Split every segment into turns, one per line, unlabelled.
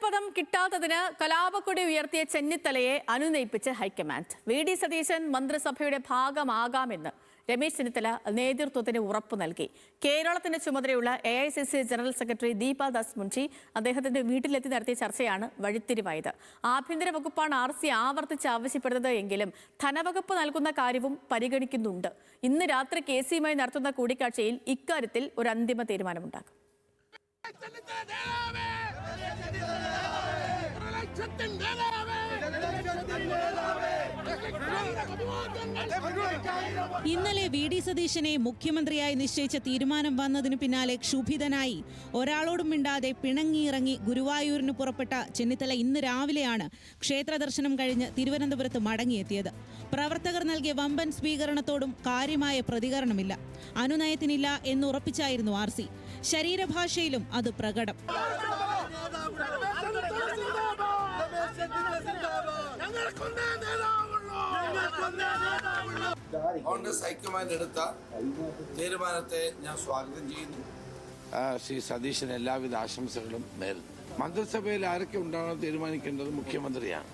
മന്ത്രിപദം കിട്ടാത്തതിന് കലാപക്കൊടി ഉയർത്തിയ ചെന്നിത്തലയെ അനുനയിപ്പിച്ച് high command. VD. Satheesan മന്ത്രിസഭയുടെ ഭാഗമാകാമെന്ന് രമേശ് ചെന്നിത്തല നേതൃത്വത്തിന് ഉറപ്പു നൽകി. കേരളത്തിന്റെ ചുമതലയുള്ള AICC general secretary Deepa Das Munshi അദ്ദേഹത്തിന്റെ വീട്ടിലെത്തി നടത്തിയ ചർച്ചയാണ് വഴിത്തിരിവായത്. ആഭ്യന്തര വകുപ്പാണ് RC ആവർത്തിച്ച് ആവശ്യപ്പെടുന്നത് എങ്കിലും ധനവകുപ്പ് നൽകുന്ന കാര്യവും പരിഗണിക്കുന്നുണ്ട്. ഇന്ന് രാത്രി KC-യുമായി നടത്തുന്ന കൂടിക്കാഴ്ചയിൽ ഇക്കാര്യത്തിൽ ഒരു അന്തിമ തീരുമാനമുണ്ടാകും.
ഇന്നലെ വി.ഡി. സതീശനെ മുഖ്യമന്ത്രിയായി നിശ്ചയിച്ച തീരുമാനം വന്നതിനു പിന്നാലെ ക്ഷുഭിതനായി ഒരാളോടും മിണ്ടാതെ പിണങ്ങിയിറങ്ങി ഗുരുവായൂരിന് പുറപ്പെട്ട ചെന്നിത്തല ഇന്ന് രാവിലെയാണ് ക്ഷേത്ര ദർശനം കഴിഞ്ഞ് തിരുവനന്തപുരത്ത് മടങ്ങിയെത്തിയത്. പ്രവർത്തകർ നൽകിയ വമ്പൻ സ്വീകരണത്തോടും കാര്യമായ പ്രതികരണമില്ല. അനുനയത്തിനില്ല എന്നുറപ്പിച്ചായിരുന്നു RC. ശരീരഭാഷയിലും അത് പ്രകടം.
കോൺഗ്രസ് ഹൈക്കമാൻഡ് എടുത്ത തീരുമാനത്തെ ഞാൻ സ്വാഗതം ചെയ്യുന്നു. ശ്രീ സതീശന് എല്ലാവിധ ആശംസകളും നേരുന്നു. മന്ത്രിസഭയിൽ ആരൊക്കെ ഉണ്ടാകണം തീരുമാനിക്കേണ്ടത് മുഖ്യമന്ത്രിയാണ്.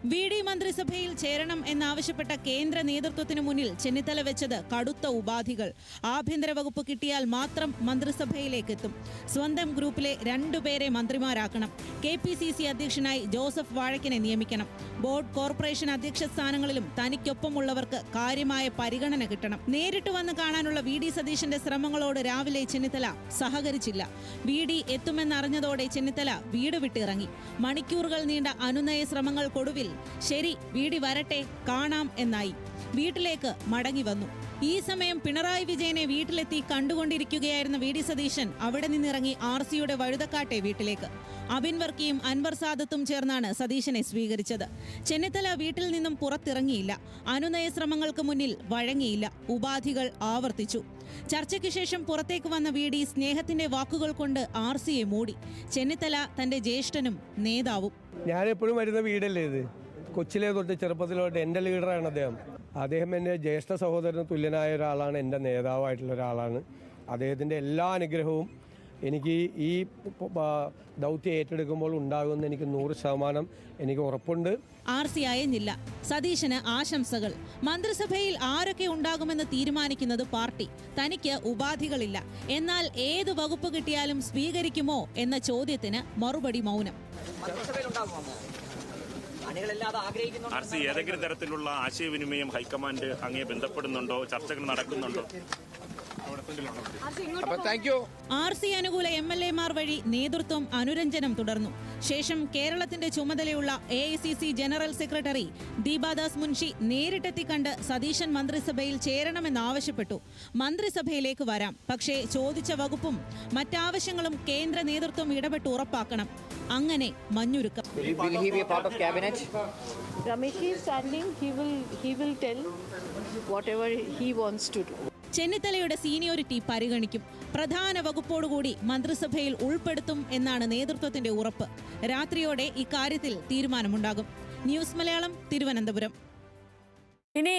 വി.ഡി. മന്ത്രിസഭയിൽ ചേരണം എന്നാവശ്യപ്പെട്ട കേന്ദ്ര നേതൃത്വത്തിന് മുന്നിൽ ചെന്നിത്തല വെച്ചത് കടുത്ത ഉപാധികൾ. ആഭ്യന്തര വകുപ്പ് കിട്ടിയാൽ മാത്രം മന്ത്രിസഭയിലേക്ക് എത്തും. സ്വന്തം ഗ്രൂപ്പിലെ 2 പേരെ മന്ത്രിമാരാക്കണം. KPCC അധ്യക്ഷനായി ജോസഫ് വാഴക്കിനെ നിയമിക്കണം. ബോർഡ് കോർപ്പറേഷൻ അധ്യക്ഷ സ്ഥാനങ്ങളിലും തനിക്കൊപ്പമുള്ളവർക്ക് കാര്യമായ പരിഗണന കിട്ടണം. നേരിട്ട് വന്ന് കാണാനുള്ള വി.ഡി. സതീശന്റെ ശ്രമങ്ങളോട് രാവിലെ ചെന്നിത്തല സഹകരിച്ചില്ല. വി.ഡി. എത്തുമെന്നറിഞ്ഞതോടെ ചെന്നിത്തല വീട് വിട്ടിറങ്ങി. മണിക്കൂറുകൾ നീണ്ട അനുനയ ശ്രമങ്ങൾക്കൊടുവിൽ ശരി വി.ഡി. വരട്ടെ, കാണാം എന്നായി. വീട്ടിലേക്ക് മടങ്ങി വന്നു. ഈ സമയം പിണറായി വിജയനെ വീട്ടിലെത്തി കണ്ടുകൊണ്ടിരിക്കുകയായിരുന്ന വി.ഡി. സതീശൻ അവിടെ നിന്നിറങ്ങി RC-യുടെ വഴുതക്കാട്ടെ വീട്ടിലേക്ക്. അബിൻ വർക്കിയും അൻവർ സാദത്തും ചേർന്നാണ് സതീശനെ സ്വീകരിച്ചത്. ചെന്നിത്തല വീട്ടിൽ നിന്നും പുറത്തിറങ്ങിയില്ല. അനുനയ ശ്രമങ്ങൾക്ക് മുന്നിൽ വഴങ്ങിയില്ല. ഉപാധികൾ ആവർത്തിച്ചു. ചർച്ചയ്ക്ക് ശേഷം പുറത്തേക്ക് വന്ന വി.ഡി. സ്നേഹത്തിന്റെ വാക്കുകൾ കൊണ്ട് RC-യെ മൂടി. ചെന്നിത്തല തന്റെ ജ്യേഷ്ഠനും നേതാവും.
ഞാനെപ്പോഴും വരുന്ന വീടല്ലേ ഇത്. കൊച്ചിലെ തൊട്ട് ചെറുപ്പത്തിലോട്ട് എൻ്റെ ലീഡറാണ് അദ്ദേഹം. അദ്ദേഹം എൻ്റെ ജ്യേഷ്ഠ സഹോദരന് തുല്യനായ ഒരാളാണ്, എൻ്റെ നേതാവായിട്ടുള്ള ഒരാളാണ്. അദ്ദേഹത്തിൻ്റെ എല്ലാ അനുഗ്രഹവും എനിക്ക് ഈ ദൗത്യം ഏറ്റെടുക്കുമ്പോൾ ഉണ്ടാകുമെന്ന് എനിക്ക് 100% എനിക്ക് ഉറപ്പുണ്ട്.
RC അയഞ്ഞില്ല. സതീശന് ആശംസകൾ. മന്ത്രിസഭയിൽ ആരൊക്കെ ഉണ്ടാകുമെന്ന് തീരുമാനിക്കുന്നത് പാർട്ടി. തനിക്ക് ഉപാധികളില്ല. എന്നാൽ ഏത് വകുപ്പ് കിട്ടിയാലും സ്വീകരിക്കുമോ എന്ന ചോദ്യത്തിന് മറുപടി മൗനം.
RC ഏതെങ്കിലും തരത്തിലുള്ള ആശയവിനിമയം ഹൈക്കമാൻഡ് അങ്ങേ ബന്ധപ്പെടുന്നുണ്ടോ? ചർച്ചകൾ നടക്കുന്നുണ്ടോ?
RC അനുകൂല MLA-മാർ വഴി നേതൃത്വം അനുരഞ്ജനം തുടർന്നു. ശേഷം കേരളത്തിന്റെ ചുമതലയുള്ള AICC general secretary Deepa Das Munshi നേരിട്ടെത്തി കണ്ട് സതീശൻ മന്ത്രിസഭയിൽ ചേരണമെന്നാവശ്യപ്പെട്ടു. മന്ത്രിസഭയിലേക്ക് വരാം, പക്ഷേ ചോദിച്ച വകുപ്പും മറ്റാവശ്യങ്ങളും കേന്ദ്ര നേതൃത്വം ഇടപെട്ട് ഉറപ്പാക്കണം. അങ്ങനെ മഞ്ഞുരുക്കം.
Ramesh is standing. He will tell whatever he wants to do.
ചെന്നിത്തലയുടെ സീനിയോറിറ്റി പരിഗണിക്കും. പ്രധാന വകുപ്പോടുകൂടി മന്ത്രിസഭയിൽ ഉൾപ്പെടുത്തും എന്നാണ് നേതൃത്വത്തിന്റെ ഉറപ്പ്. രാത്രിയോടെ ഇക്കാര്യത്തിൽ തീരുമാനമുണ്ടാകും. ന്യൂസ് മലയാളം, തിരുവനന്തപുരം.
ഇനി